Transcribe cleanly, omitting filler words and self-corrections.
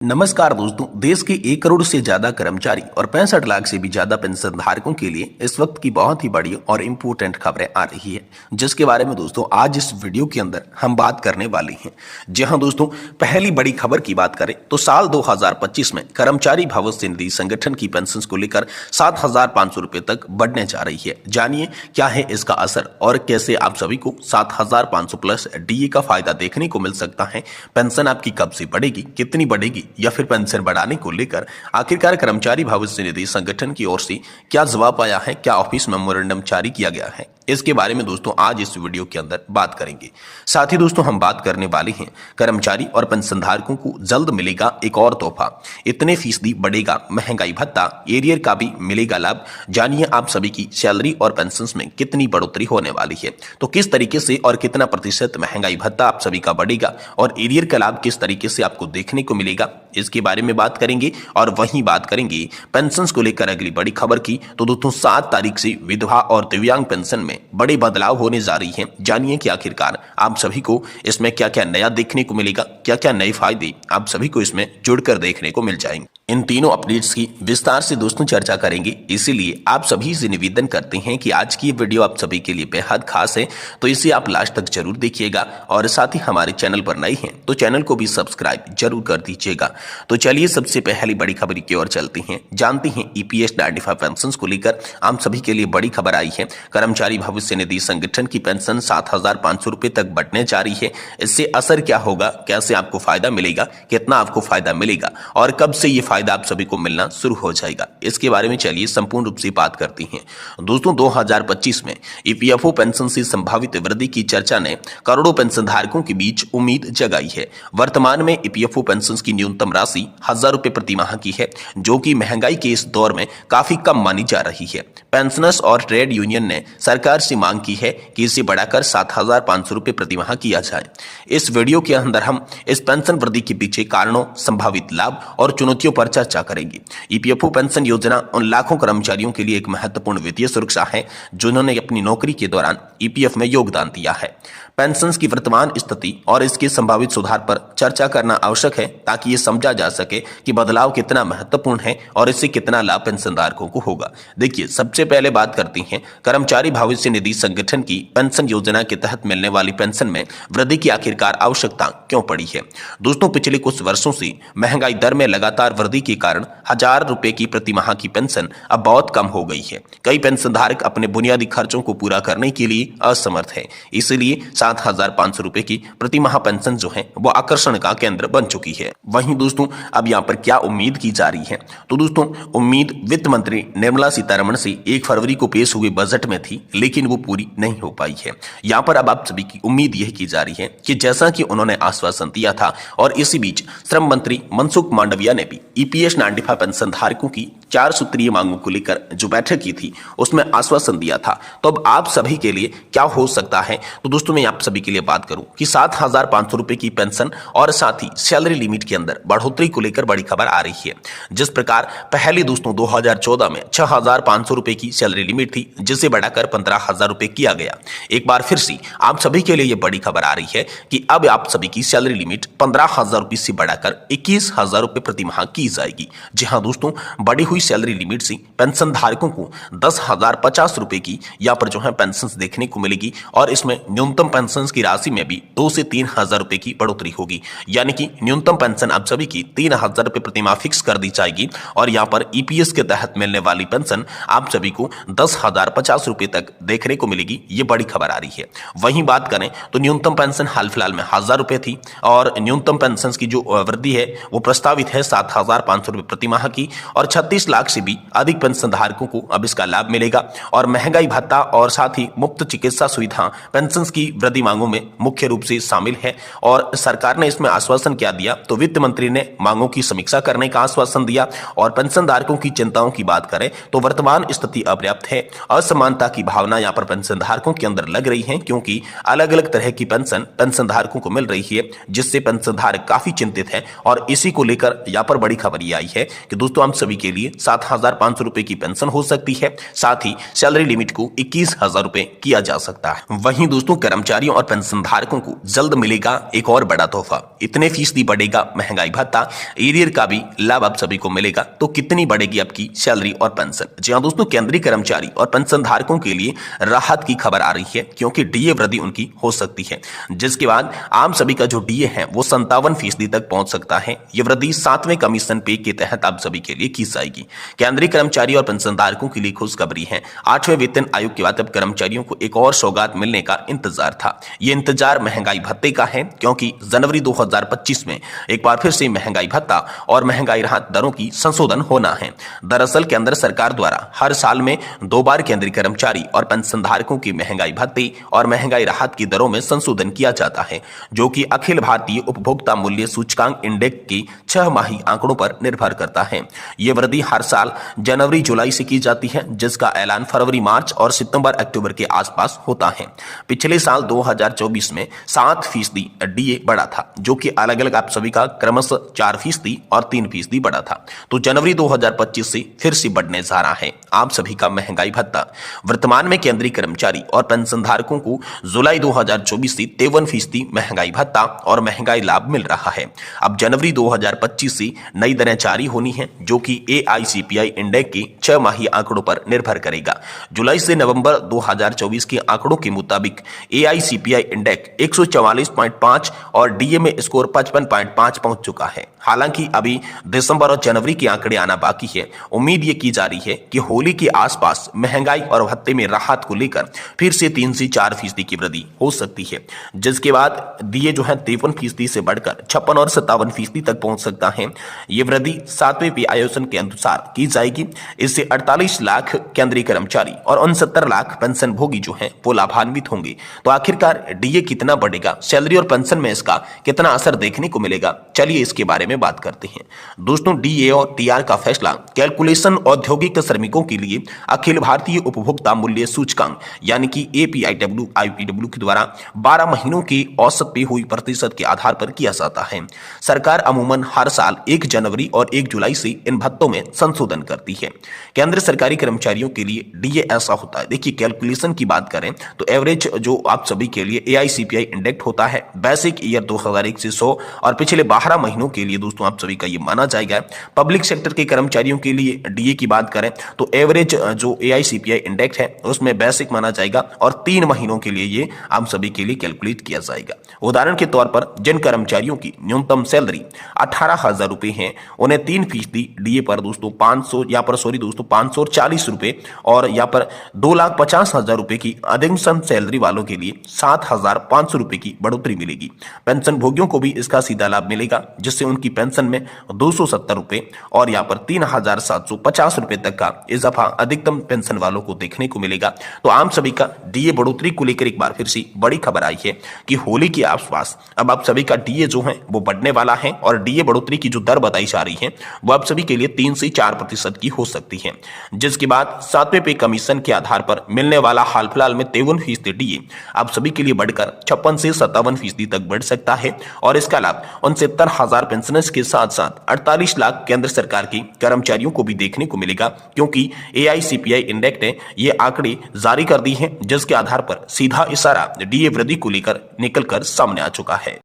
नमस्कार दोस्तों। देश के 1 करोड़ से ज्यादा कर्मचारी और 65 लाख से भी ज्यादा पेंशन धारकों के लिए इस वक्त की बहुत ही बड़ी और इम्पोर्टेंट खबरें आ रही है, जिसके बारे में दोस्तों आज इस वीडियो के अंदर हम बात करने वाले हैं। जी हां दोस्तों, पहली बड़ी खबर की बात करें तो साल 2025 में कर्मचारी भविष्य निधि संगठन की पेंशन को लेकर 7,500 रुपए तक बढ़ने जा रही है। जानिए क्या है इसका असर और कैसे आप सभी को 7,500 प्लस डीए का फायदा देखने को मिल सकता है। पेंशन आपकी कब से बढ़ेगी, कितनी बढ़ेगी या फिर पेंशन बढ़ाने को लेकर आखिरकार कर्मचारी भविष्य निधि संगठन की ओर से क्या जवाब आया है, क्या ऑफिस मेमोरेंडम जारी किया गया है, इसके बारे में दोस्तों आज इस वीडियो के अंदर बात करेंगे। साथ ही दोस्तों हम बात करने वाले हैं कर्मचारी और पेंशनधारकों को जल्द मिलेगा एक और तोहफा, इतने फीसदी बढ़ेगा महंगाई भत्ता, एरियर का भी मिलेगा लाभ। जानिए आप सभी की सैलरी और पेंशन में कितनी बढ़ोतरी होने वाली है, तो किस तरीके से और कितना प्रतिशत महंगाई भत्ता आप सभी का बढ़ेगा और एरियर का लाभ किस तरीके से आपको देखने को मिलेगा, इसके बारे में बात करेंगे। और वहीं बात करेंगे पेंशन को लेकर अगली बड़ी खबर की, तो दोस्तों 7 तारीख से विधवा और दिव्यांग पेंशन में बड़े बदलाव होने जा रही हैं। जानिए कि आखिरकार आप सभी को इसमें क्या क्या नया देखने को मिलेगा, क्या क्या नए फायदे आप सभी को इसमें जुड़कर देखने को मिल जाएंगे। इन तीनों अपडेट्स की विस्तार से दोस्तों चर्चा करेंगे, इसीलिए आप सभी से निवेदन करते हैं कि आज की ये वीडियो आप सभी के लिए बेहद खास है, तो इसे आप लास्ट तक जरूर देखिएगा। और साथ ही हमारे चैनल पर नए हैं तो चैनल को भी सब्सक्राइब जरूर कर दीजिएगा। तो चलिए सबसे पहली बड़ी खबर की ओर चलते हैं। जानते हैं ईपीएस 95 पेंशन को लेकर आप सभी के लिए बड़ी खबर आई है। कर्मचारी भविष्य निधि संगठन की पेंशन 7,500 रुपए तक बढ़ने जा रही है। इससे असर क्या होगा, कैसे आपको फायदा मिलेगा, कितना आपको फायदा मिलेगा और कब से ये फायदा आप सभी को मिलना शुरू हो जाएगा, इसके बारे में चलिए संपूर्ण रूप से बात करते हैं। दोस्तों 2025 में ईपीएफओ पेंशन से संभावित वृद्धि की चर्चा ने करोड़ों पेंशन धारकों के बीच उम्मीद जगाई है। वर्तमान में ईपीएफओ पेंशन की न्यूनतम राशि 1,000 रुपए प्रति माह की है, जो कि महंगाई के इस दौर में काफी कम मानी जा रही है। पेंशनर्स और ट्रेड यूनियन ने सरकार से मांग की है कि इसे बढ़ाकर 7,500 रुपए प्रति माह किया जाए। इस वीडियो के अंदर हम इस पेंशन वृद्धि के पीछे कारणों, संभावित लाभ और चुनौतियों पर चर्चा करेंगे। ईपीएफओ पेंशन योजना उन लाखों कर्मचारियों के लिए एक महत्वपूर्ण वित्तीय सुरक्षा है जिन्होंने अपनी नौकरी के दौरान ईपीएफ में योगदान दिया है। पेंशन की वर्तमान स्थिति और इसके संभावित सुधार पर चर्चा करना आवश्यक है, ताकि ये समझा जा सके कि बदलाव कितना महत्वपूर्ण है और इससे कितना लाभ पेंशनधारकों को होगा। देखिए सबसे पहले बात करते हैं कर्मचारी भविष्य निधि संगठन की पेंशन योजना के तहत मिलने वाली पेंशन में वृद्धि की आखिरकार आवश्यकता क्यों पड़ी है। दोस्तों पिछले कुछ वर्षों से महंगाई दर में लगातार वृद्धि के कारण 1,000 रुपए की प्रति माह की पेंशन अब बहुत कम हो गई है। कई पेंशनधारक अपने बुनियादी खर्चों को पूरा करने के लिए असमर्थ है, इसलिए 7,500 रुपए की प्रति माह पेंशन जो है वो आकर्षण का केंद्र बन चुकी है। वहीं दोस्तों अब यहाँ पर क्या उम्मीद की जा रही है, तो दोस्तों उम्मीद वित्त मंत्री निर्मला सीतारमण से 1 फरवरी को पेश हुए बजट में थी, लेकिन वो पूरी नहीं हो पाई है। यहाँ पर अब आप सभी की उम्मीद यह की जा रही है कि जैसा कि उन्होंने आश्वासन दिया था, और इसी बीच श्रम मंत्री मनसुख मांडविया ने भी ईपीएस 95 पेंशन धारकों की 4 सूत्रीय मांगों को लेकर जो बैठक की थी उसमें आश्वासन दिया था। तो अब आप सभी के लिए क्या हो सकता है, तो दोस्तों मैं आप सभी के लिए बात करूं कि 7,500 रुपए की पेंशन और साथ ही सैलरी लिमिट के अंदर बढ़ोतरी को लेकर बड़ी खबर आ रही है। जिस प्रकार पहले दोस्तों 2014 में 6,500 रुपए की सैलरी लिमिट थी, जिसे बढ़ाकर 15,000 रुपए किया गया। एक बार फिर से आप सभी के लिए यह बड़ी खबर आ रही है कि अब आप सभी की सैलरी लिमिट 15,000 रुपए से बढ़ाकर 21,000 रुपए प्रति माह की जाएगी। जी हाँ दोस्तों, बढ़ी हुई सैलरी लिमिट से पेंशन धारकों को 10,050 रुपए की यहाँ पर जो है पेंशन देखने को मिलेगी, और इसमें न्यूनतम पेंशन की राशि में भी 2 से 3,000 रुपए की बढ़ोतरी होगी। यानी कि न्यूनतम पेंशन आप सभी की 3,000 रुपए प्रति माह फिक्स कर दी जाएगी, और यहाँ पर ईपीएस के तहत मिलने वाली पेंशन आप सभी को 10,050 रुपए तक देखने को मिलेगी। ये बड़ी खबर आ रही है। वहीं बात करें तो न्यूनतम पेंशन हाल फिलहाल में 1,000 रुपए थी, और न्यूनतम पेंशन की जो वृद्धि है वो प्रस्तावित है 7,500 रुपए प्रति माह की, और 36 लाख से भी अधिक पेंशन धारकों को अब इसका लाभ मिलेगा। और महंगाई भत्ता और साथ ही मुफ्त चिकित्सा सुविधा पेंशन की वृद्धि मांगों में मुख्य रूप से शामिल है। और सरकार ने इसमें आश्वासन क्या दिया, तो वित्त मंत्री ने मांगों की समीक्षा करने का आश्वासन दिया। और पेंशन धारकों की चिंताओं की बात करें तो वर्तमान स्थिति अपर्याप्त है। असमानता की भावना यहाँ पर पेंशन धारकों के अंदर लग रही है, क्योंकि अलग अलग तरह की पेंशन धारकों को मिल रही है, जिससे पेंशन धारक काफी चिंतित है। और इसी को लेकर यहाँ पर बड़ी खबर ये आई है कि दोस्तों हम सभी के लिए 7,500 रुपए की पेंशन हो सकती है, साथ ही सैलरी लिमिट को 21,000 रुपए किया जा सकता है। वहीं दोस्तों कर्मचारियों और पेंशन धारकों को जल्द मिलेगा एक और बड़ा तोहफा, इतने फीसदी बढ़ेगा महंगाई महंगाई भत्ता, एरियर का भी लाभ आप सभी को मिलेगा। तो कितनी बढ़ेगी आपकी सैलरी और पेंशन? जी हाँ दोस्तों, केंद्रीय कर्मचारी और पेंशन धारकों के लिए राहत की खबर आ रही है, क्योंकि डीए वृद्धि उनकी हो सकती है, जिसके बाद आम सभी का जो डीए है वो 57% तक पहुंच सकता है। ये वृद्धि 7वें कमीशन पे के तहत आप सभी के लिए की जाएगी। केंद्रीय कर्मचारी और पेंशन धारकों के लिए खुशखबरी है। 8वें वेतन आयोग के बाद अब कर्मचारियों को एक और सौगात मिलने का इंतजार था। ये इंतजार महंगाई भत्ते का है, क्योंकि जनवरी 2025 में एक बार फिर से महंगाई भत्ता और महंगाई राहत दरों की संशोधन होना है। दरअसल केंद्र सरकार द्वारा हर साल में 2 बार केंद्रीय कर्मचारी और पेंशन धारकों की महंगाई भत्ते और महंगाई राहत की दरों में संशोधन किया जाता है, जो कि अखिल भारतीय उपभोक्ता मूल्य सूचकांक इंडेक्स के 6 माही आंकड़ों पर निर्भर करता है। यह वृद्धि हर साल जनवरी जुलाई से की जाती है, जिसका ऐलान फरवरी मार्च और सितंबर अक्टूबर के आसपास होता है। पिछले साल 2024 में 7% डीए बढ़ा था, जो कि अलग अलग आप सभी का क्रमशः 4% और 3% बढ़ा था। तो जनवरी 2025 से फिर से बढ़ने जा रहा है आप सभी का महंगाई भत्ता। वर्तमान में केंद्रीय कर्मचारी और पेंशन धारकों को जुलाई 2024 से 53% महंगाई भत्ता और महंगाई लाभ मिल रहा है। अब जनवरी 2025 से नई दरें जारी होनी है, जो कि AICPI इंडेक्स के 6 माही आंकड़ों पर निर्भर करेगा। जुलाई से नवंबर 2024 के आंकड़ों के मुताबिक AICPI इंडेक्स 144.5 और डीए में स्कोर 55.5 पहुंच चुका है। हालांकि अभी दिसंबर और जनवरी के आंकड़े आना बाकी है। उम्मीद ये की जा रही है कि होली के आसपास महंगाई और भत्ते में राहत को लेकर फिर से 3 से 4% की वृद्धि हो सकती है, जिसके बाद डीए जो है 53% से बढ़कर 56 और 57% तक पहुंच सकता है। ये वृद्धि 7वें पे आयोजन के अनुसार की जाएगी। इससे 48 लाख केंद्रीय कर्मचारी और 69 लाख पेंशन भोगी जो है वो लाभान्वित होंगे। तो आखिरकार डीए कितना बढ़ेगा, सैलरी और पेंशन में इसका कितना असर देखने को मिलेगा, चलिए इसके बारे में बात करते हैं। दोस्तों, डीए और टीआर का फैसला कैलकुलेशन औद्योगिक श्रमिकों के लिए अखिल भारतीय उपभोक्ता मूल्य सूचकांक यानी कि APIW के द्वारा 12 महीनों के औसत पे हुई प्रतिशत के आधार पर किया जाता है। सरकार अमूमन हर साल 1 जनवरी और 1 जुलाई से इन भत्तों में संशोधन करती है। केंद्र सरकारी कर्मचारियों के लिए डीए ऐसा होता है। देखिए, कैलकुलेशन की बात करें तो एवरेज जो आप सभी के लिए AICPI इंडेक्स होता है, बेसिक ईयर 2001 से 100 और पिछले 12 महीनों के लिए दोस्तों आप सभी का ये माना जाएगा। पब्लिक सेक्टर के कर्मचारियों के लिए डीए की बात करें तो एवरेज जो AICPI इंडेक्स है उसमें बेसिक माना जाएगा और 3 महीनों के लिए ये आप सभी के लिए कैलकुलेट किया जाएगा। उदाहरण के तौर पर जिन कर्मचारियों की न्यूनतम सैलरी 18,000 रुपए है, उन्हें 3% डीए पर दोस्तों 540 रुपए और यहाँ पर 2,50,000 रुपए की अधिकतम सैलरी वालों के लिए 7,500 रुपए की बढ़ोतरी मिलेगी। पेंशन भोगियों को भी इसका सीधा लाभ मिलेगा, जिससे उनकी पेंशन में 270 रुपए और यहाँ पर 3,750 रुपए तक का इजाफा अधिकतम पेंशन वालों को देखने को मिलेगा। तो आम सभी का डीए बढ़ोतरी को लेकर एक बार फिर से बड़ी खबर आई है कि होली के आसपास अब आप सभी का डीए जो है वो बढ़ने वाला है और डीए बढ़ोतरी की जो दर बताई जा रही है वो आप सभी के लिए 3 से 4% की हो सकती है, जिसके बाद 7वें पे कमीशन के आधार पर मिलने वाला हाल फिलहाल में 53% डीए आप सभी के लिए बढ़कर 56 से 57% तक बढ़ सकता है। और इसका लाभ 69,000 पेंशनर्स के साथ साथ 48 लाख केंद्र सरकार के कर्मचारियों को भी देखने को मिलेगा, क्योंकि AICPI इंडेक्स ने ये आंकड़े जारी कर दी हैं, जिसके आधार पर सीधा इशारा डीए वृद्धि को लेकर निकलकर सामने आ चुका है।